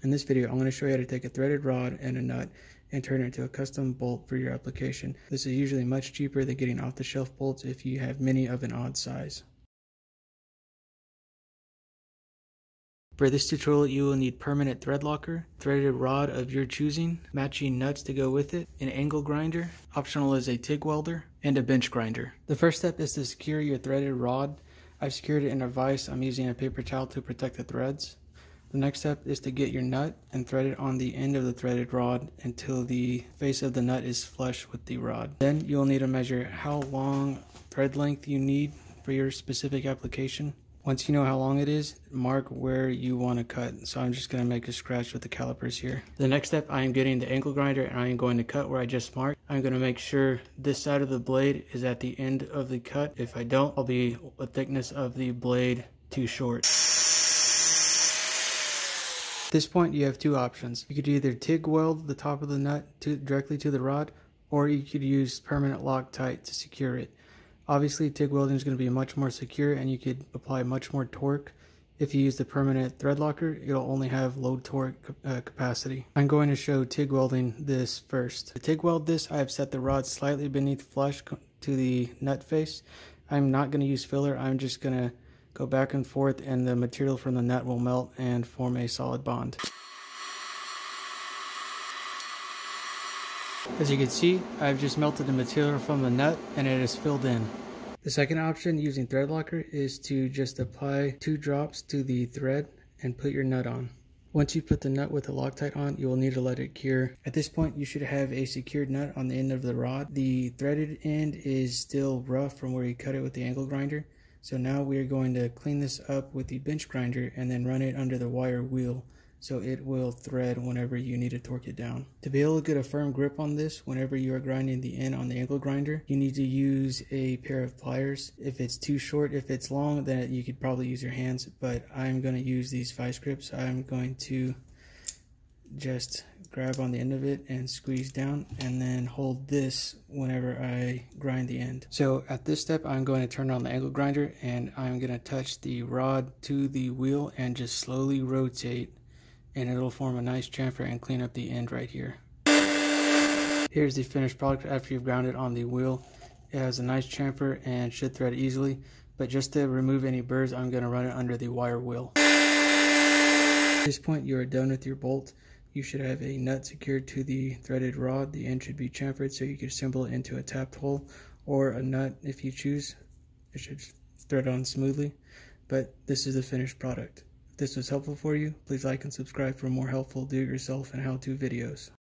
In this video, I'm going to show you how to take a threaded rod and a nut and turn it into a custom bolt for your application. This is usually much cheaper than getting off-the-shelf bolts if you have many of an odd size. For this tutorial, you will need permanent thread locker, threaded rod of your choosing, matching nuts to go with it, an angle grinder, optional is a TIG welder, and a bench grinder. The first step is to secure your threaded rod. I've secured it in a vise. I'm using a paper towel to protect the threads. The next step is to get your nut and thread it on the end of the threaded rod until the face of the nut is flush with the rod. Then you'll need to measure how long thread length you need for your specific application. Once you know how long it is, mark where you want to cut. So I'm just going to make a scratch with the calipers here. The next step, I am getting the angle grinder and I am going to cut where I just marked. I'm going to make sure this side of the blade is at the end of the cut. If I don't, I'll be a thickness of the blade too short. At this point, you have two options. You could either TIG weld the top of the nut directly to the rod, or you could use permanent Loctite to secure it. Obviously, TIG welding is going to be much more secure and you could apply much more torque. If you use the permanent thread locker, it'll only have low torque capacity. I'm going to show TIG welding this first. To TIG weld this, I have set the rod slightly beneath flush to the nut face. I'm not going to use filler. I'm just going to go back and forth and the material from the nut will melt and form a solid bond. As you can see, I've just melted the material from the nut and it is filled in. The second option using thread locker is to just apply 2 drops to the thread and put your nut on. Once you put the nut with the Loctite on, you will need to let it cure. At this point, you should have a secured nut on the end of the rod. The threaded end is still rough from where you cut it with the angle grinder. So now we are going to clean this up with the bench grinder and then run it under the wire wheel so it will thread whenever you need to torque it down. To be able to get a firm grip on this whenever you are grinding the end on the angle grinder, you need to use a pair of pliers. If it's too short, if it's long, then you could probably use your hands, but I'm going to use these vice grips. I'm going to just grab on the end of it and squeeze down and then hold this whenever I grind the end. So at this step, I'm going to turn on the angle grinder and I'm going to touch the rod to the wheel and just slowly rotate, and it'll form a nice chamfer and clean up the end right here. Here's the finished product after you've ground it on the wheel. It has a nice chamfer and should thread easily, but just to remove any burrs, I'm going to run it under the wire wheel. At this point, you are done with your bolt. You should have a nut secured to the threaded rod. The end should be chamfered so you can assemble it into a tapped hole, or a nut if you choose. It should thread on smoothly, but this is the finished product. If this was helpful for you, please like and subscribe for more helpful do-it-yourself and how-to videos.